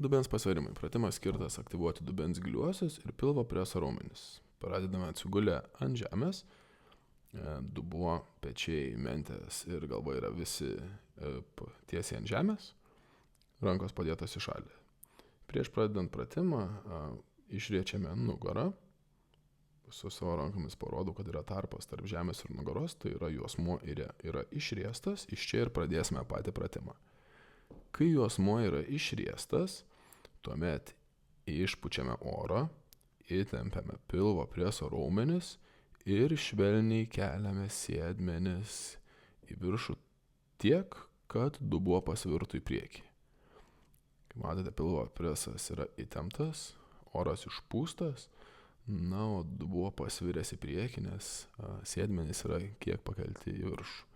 Dubens pasvėrimai. Pratimas skirtas aktyvuoti dubens giliuosius ir pilvo preso raumenis. Pradedame atsigulę ant žemės. Dubuo, pečiai, mentės ir galva yra visi tiesiai ant žemės. Rankos padėtos į šalį. Prieš pradedant pratimą išriečiame nugarą. Su savo rankomis parodau, kad yra tarpas tarp žemės ir nugaros. Tai yra juosmuo yra išriestas. Iš čia ir pradėsime patį pratimą. Kai juosmuo yra išriestas, tuomet išpučiame orą, įtempiame pilvo preso raumenis ir švelniai keliame sėdmenis į viršų tiek, kad dubuo pasvirtų į priekį. Kaip matote, pilvo presas yra įtemptas, oras išpūstas, o dubuo pasviręs į priekį, nes sėdmenys yra kiek pakelti į viršų.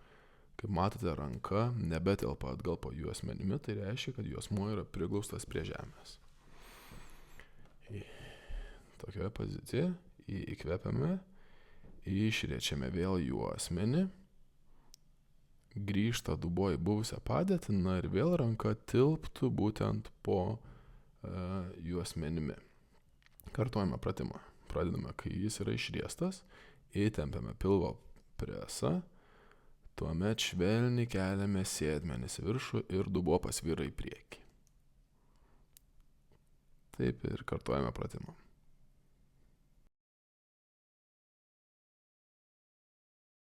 Kaip matote, ranka nebetelpa atgal po juosmenimi, tai reiškia, kad juosmuo yra priglaustas prie žemės. Tokioje pozicijoje įkvepiame, išriečiame vėl juosmenį, grįžta dubuo į buvusią padėtį, ir vėl ranka tilptų būtent po juosmenimi. Kartuojame pratimą. Pradedame, kai jis yra išriestas, įtempiame pilvo presą, tuomet švelniai keliame sėdmenis į viršų ir dubuo pasvyra į priekį. Taip ir kartuojame pratimą.